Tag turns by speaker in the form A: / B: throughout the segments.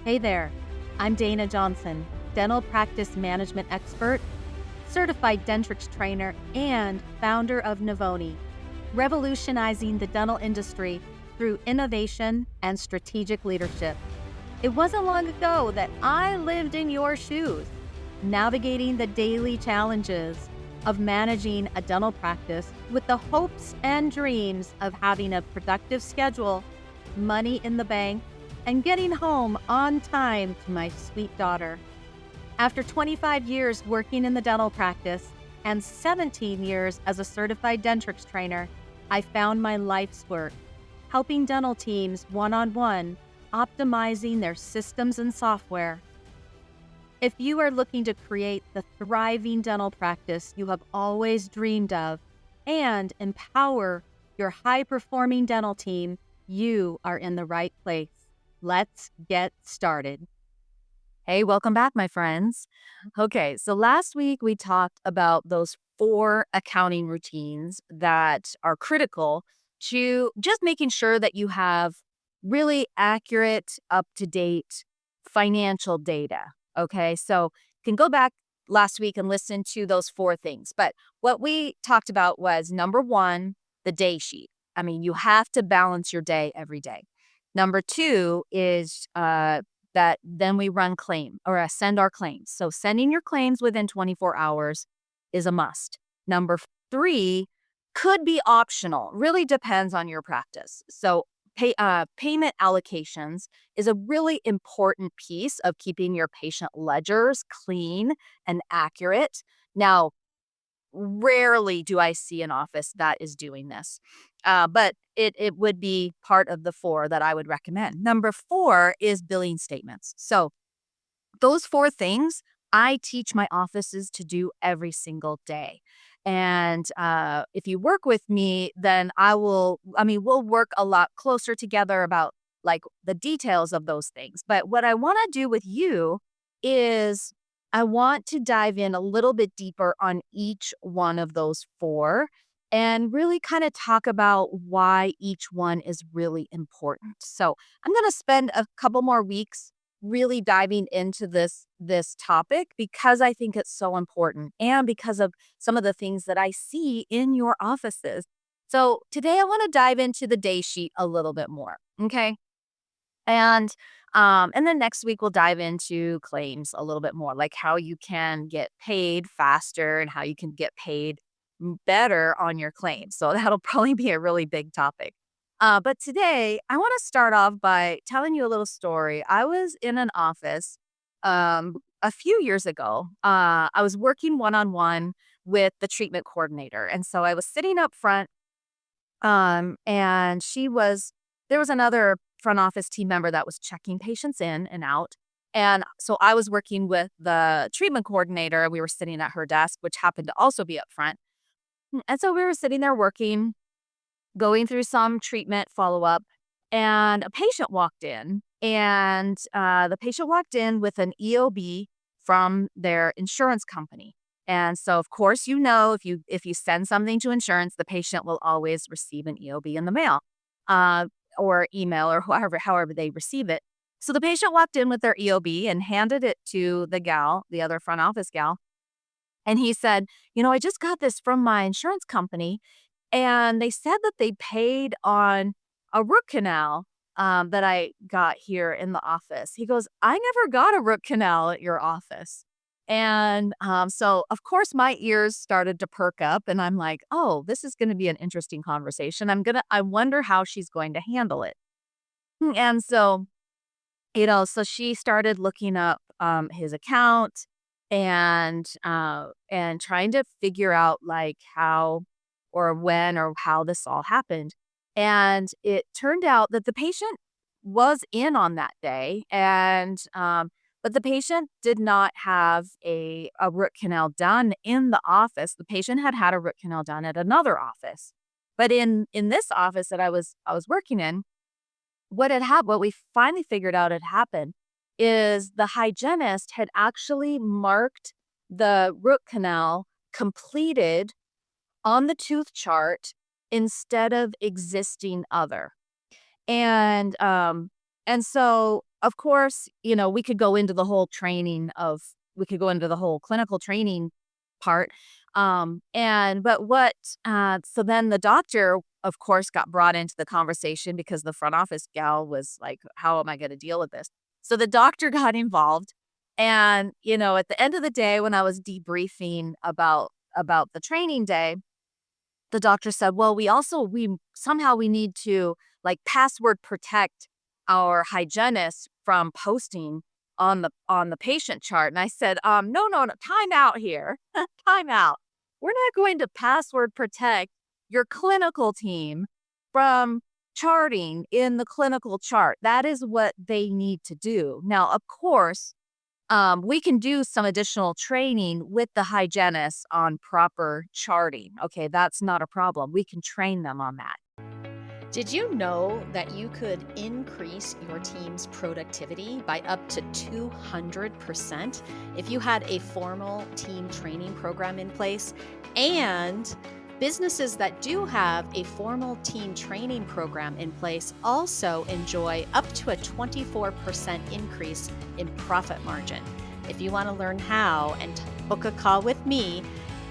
A: Hey there, I'm Dayna Johnson, dental practice management expert, certified Dentrix trainer, and founder of Navoni, revolutionizing the dental industry through innovation and strategic leadership. It wasn't long ago that I lived in your shoes, navigating the daily challenges of managing a dental practice with the hopes and dreams of having a productive schedule, money in the bank, and getting home on time to my sweet daughter. After 25 years working in the dental practice and 17 years as a certified Dentrix trainer, I found my life's work, helping dental teams one-on-one, optimizing their systems and software. If you are looking to create the thriving dental practice you have always dreamed of and empower your high-performing dental team, you are in the right place. Let's get started.
B: Hey, welcome back, my friends. Okay, so last week we talked about those 4 accounting routines that are critical to just making sure that you have really accurate, up to date financial data. Okay, so you can go back last week and listen to those 4 things. But what we talked about was number one, the day sheet. I mean, you have to balance your day every day. Number two is that then we run claim or send our claims. So sending your claims within 24 hours is a must. Number three could be optional, really depends on your practice. So payment allocations is a really important piece of keeping your patient ledgers clean and accurate. Now, rarely do I see an office that is doing this. But it would be part of the 4 that I would recommend. Number 4 is billing statements. So those 4 things I teach my offices to do every single day. And if you work with me, then we'll work a lot closer together about like the details of those things. But what I want to do with you is I want to dive in a little bit deeper on each one of those 4 and really kind of talk about why each one is really important. So I'm going to spend a couple more weeks really diving into this topic because I think it's so important and because of some of the things that I see in your offices. So today I want to dive into the day sheet a little bit more. Okay. And then next week we'll dive into claims a little bit more, like how you can get paid faster and how you can get paid better on your claims. So that'll probably be a really big topic. But today I want to start off by telling you a little story. I was in an office a few years ago. I was working one-on-one with the treatment coordinator. And so I was sitting up front and there was another front office team member that was checking patients in and out. And so I was working with the treatment coordinator. We were sitting at her desk, which happened to also be up front. And so we were sitting there working, going through some treatment follow up, and a patient walked in. And the patient walked in with an EOB from their insurance company. And so, of course, if you send something to insurance, the patient will always receive an EOB in the mail uh, or email or however they receive it. So the patient walked in with their EOB and handed it to the other front office gal. And he said, I just got this from my insurance company. And they said that they paid on a root canal that I got here in the office. He goes, I never got a root canal at your office. And so, of course, my ears started to perk up. And I'm like, oh, this is going to be an interesting conversation. I wonder how she's going to handle it. And so, so she started looking up his account and trying to figure out like how or when or how this all happened. And it turned out that the patient was in on that day, and but the patient did not have a root canal done in the office. The patient had a root canal done at another office, but in this office that I was working in, what we finally figured out had happened is the hygienist had actually marked the root canal completed on the tooth chart instead of existing other. And so of course, we could go into the whole training of we could go into the whole clinical training part. So then the doctor, of course, got brought into the conversation because the front office gal was like, how am I going to deal with this? So the doctor got involved. And, at the end of the day, when I was debriefing about the training day, the doctor said, well, we need to like password protect our hygienists from posting on the patient chart. And I said, no, time out here. Time out. We're not going to password protect your clinical team from charting in the clinical chart. That is what they need to do. Now, of course, we can do some additional training with the hygienists on proper charting. Okay, that's not a problem. We can train them on that.
C: Did you know that you could increase your team's productivity by up to 200% if you had a formal team training program in place? And businesses that do have a formal team training program in place also enjoy up to a 24% increase in profit margin. If you want to learn how and book a call with me,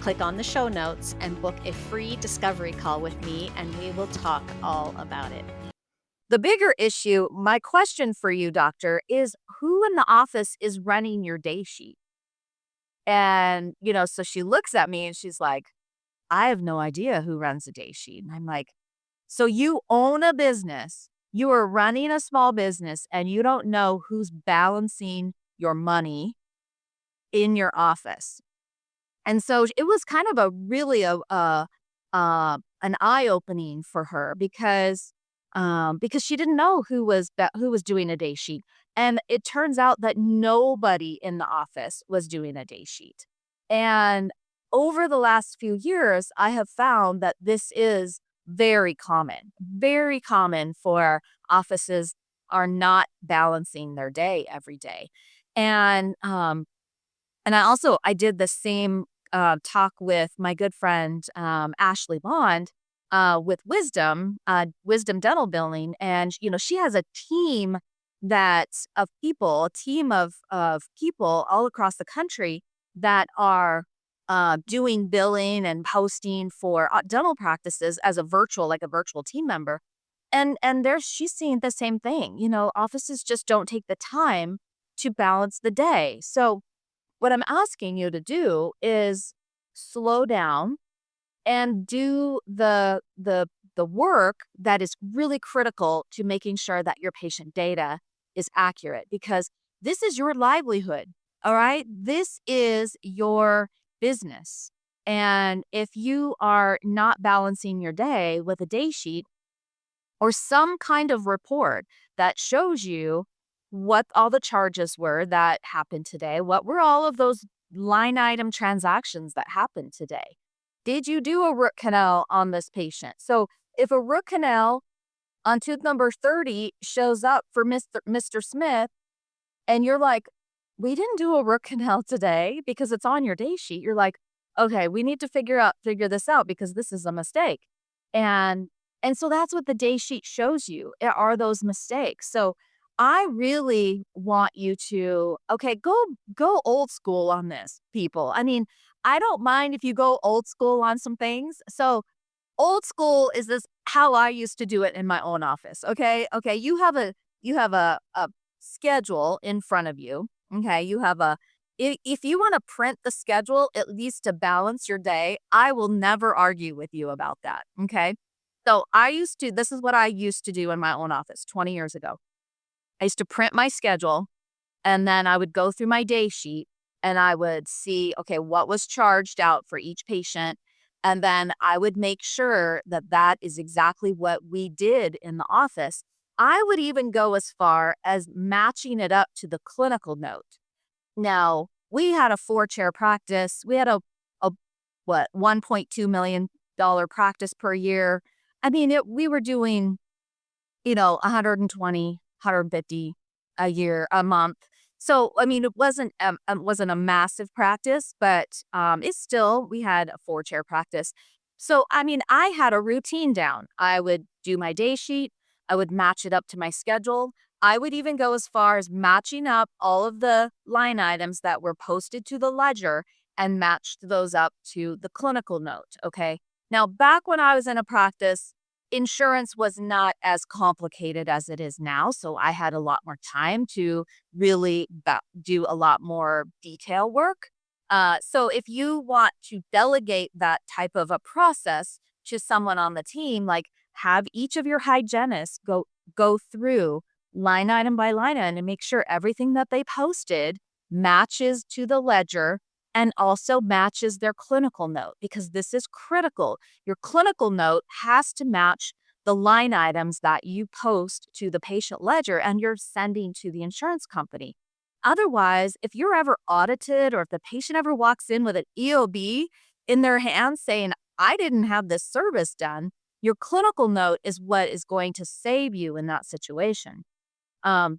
C: click on the show notes and book a free discovery call with me, and we will talk all about it.
B: The bigger issue, my question for you, doctor, is who in the office is running your day sheet? And, so she looks at me and she's like, I have no idea who runs a day sheet. And I'm like, so you own a business, you are running a small business, and you don't know who's balancing your money in your office. And so it was kind of an eye opening for her because she didn't know who was doing a day sheet, and it turns out that nobody in the office was doing a day sheet. And over the last few years, I have found that this is very common for offices are not balancing their day every day. And I did the same talk with my good friend Ashley Bond with Wisdom Dental Billing, and she has a team of people all across the country that are doing billing and posting for dental practices as a virtual team member, and she's seeing the same thing. Offices just don't take the time to balance the day. So what I'm asking you to do is slow down and do the work that is really critical to making sure that your patient data is accurate, because this is your livelihood. All right. This is your business. And if you are not balancing your day with a day sheet or some kind of report that shows you what all the charges were that happened today, what were all of those line item transactions that happened today? Did you do a root canal on this patient? So if a root canal on tooth number 30 shows up for Mr. Smith, and you're like, we didn't do a root canal today because it's on your day sheet, you're like, okay, we need to figure this out because this is a mistake. And so that's what the day sheet shows you, are those mistakes. So I really want you to, go old school on this, people. I mean, I don't mind if you go old school on some things. So old school is this how I used to do it in my own office. Okay. You have a schedule in front of you. Okay. If you want to print the schedule, at least to balance your day, I will never argue with you about that. Okay. So this is what I used to do in my own office 20 years ago. I used to print my schedule, and then I would go through my day sheet and I would see, okay, what was charged out for each patient. And then I would make sure that that is exactly what we did in the office. I would even go as far as matching it up to the clinical note. Now, we had a 4-chair practice. We had a $1.2 million practice per year. I mean, we were doing, 120, 150 a month. So, I mean, it wasn't a massive practice, but we had a 4-chair practice. So, I mean, I had a routine down. I would do my day sheet. I would match it up to my schedule. I would even go as far as matching up all of the line items that were posted to the ledger and matched those up to the clinical note. Okay. Now, back when I was in a practice, insurance was not as complicated as it is now. So I had a lot more time to really do a lot more detail work. So if you want to delegate that type of a process to someone on the team, like have each of your hygienists go through line item by line item and make sure everything that they posted matches to the ledger and also matches their clinical note, because this is critical. Your clinical note has to match the line items that you post to the patient ledger and you're sending to the insurance company. Otherwise, if you're ever audited or if the patient ever walks in with an EOB in their hand saying, I didn't have this service done, your clinical note is what is going to save you in that situation.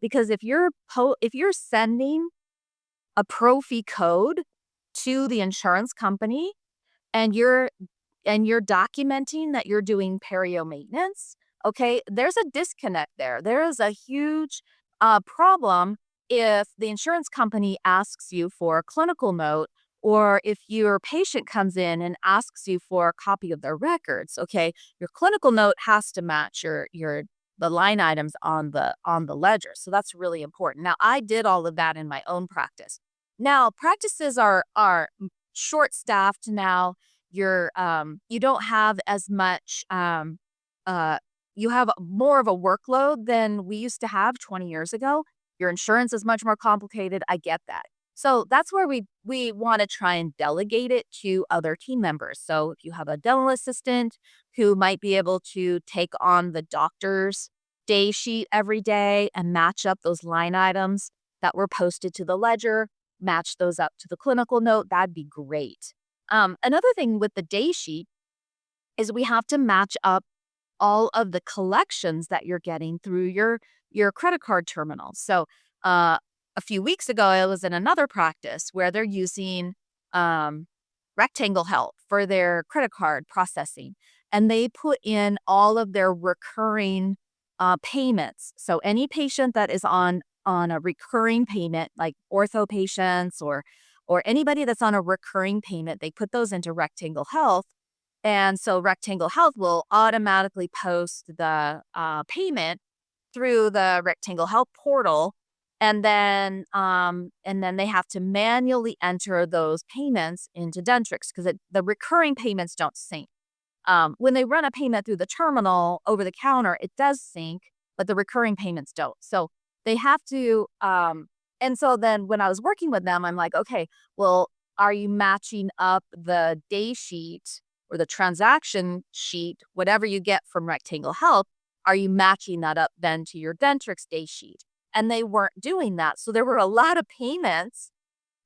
B: Because if you're sending a pro fee code to the insurance company and you're documenting that you're doing perio maintenance, okay, there's a disconnect there. There is a huge problem if the insurance company asks you for a clinical note or if your patient comes in and asks you for a copy of their records. Okay, your clinical note has to match the line items on the ledger. So that's really important. Now, I did all of that in my own practice. Now, practices are short staffed now. You don't have as much you have more of a workload than we used to have 20 years ago. Your insurance is much more complicated. I get that. So that's where we want to try and delegate it to other team members. So if you have a dental assistant who might be able to take on the doctor's day sheet every day and match up those line items that were posted to the ledger, match those up to the clinical note, that'd be great. Another thing with the day sheet is we have to match up all of the collections that you're getting through your credit card terminal. So a few weeks ago, I was in another practice where they're using Rectangle Health for their credit card processing, and they put in all of their recurring payments. So any patient that is on a recurring payment, like ortho patients or anybody that's on a recurring payment, they put those into Rectangle Health. And so Rectangle Health will automatically post the payment through the Rectangle Health portal. And then they have to manually enter those payments into Dentrix because the recurring payments don't sync. When they run a payment through the terminal over the counter, it does sync, but the recurring payments don't. So they have to, and so then when I was working with them, I'm like, okay, well, are you matching up the day sheet or the transaction sheet, whatever you get from Rectangle Health, are you matching that up then to your Dentrix day sheet? And they weren't doing that. So there were a lot of payments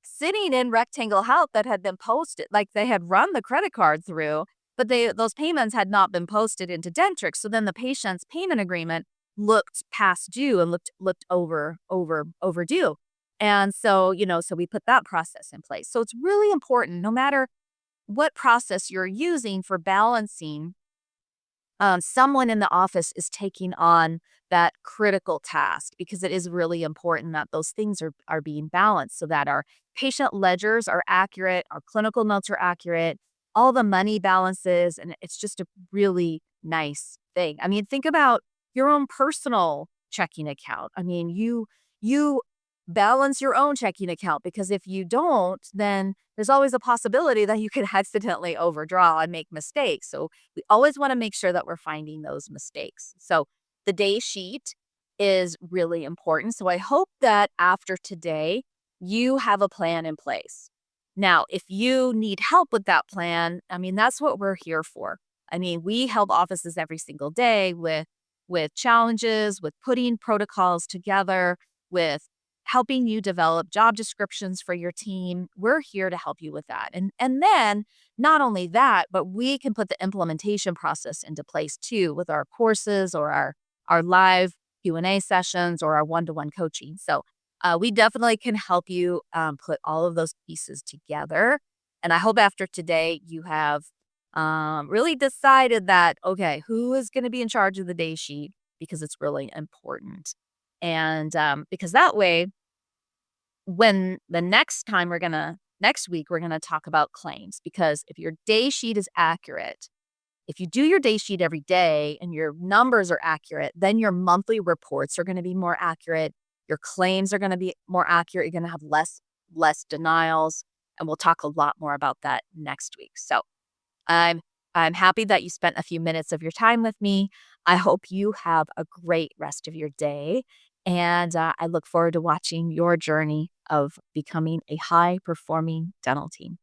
B: sitting in Rectangle Health that had been posted, like they had run the credit card through, but those payments had not been posted into Dentrix. So then the patient's payment agreement looked past due and looked overdue. And so, so we put that process in place. So it's really important, no matter what process you're using for balancing, someone in the office is taking on that critical task, because it is really important that those things are being balanced so that our patient ledgers are accurate, our clinical notes are accurate, all the money balances, and it's just a really nice thing. I mean, think about your own personal checking account. I mean, you balance your own checking account, because if you don't, then there's always a possibility that you could accidentally overdraw and make mistakes. So we always want to make sure that we're finding those mistakes. So the day sheet is really important. So I hope that after today, you have a plan in place. Now, if you need help with that plan, I mean, that's what we're here for. I mean, we help offices every single day with challenges, with putting protocols together, with helping you develop job descriptions for your team. We're here to help you with that. And then not only that, but we can put the implementation process into place too with our courses or our live Q&A sessions or our one-to-one coaching. So we definitely can help you put all of those pieces together. And I hope after today you have really decided that, okay, who is going to be in charge of the day sheet, because it's really important. And because that way, when the next week, we're going to talk about claims, because if your day sheet is accurate, if you do your day sheet every day and your numbers are accurate, then your monthly reports are going to be more accurate. Your claims are going to be more accurate. You're going to have less denials, and we'll talk a lot more about that next week. So I'm I'm happy that you spent a few minutes of your time with me. I hope you have a great rest of your day, and I look forward to watching your journey of becoming a high performing dental team.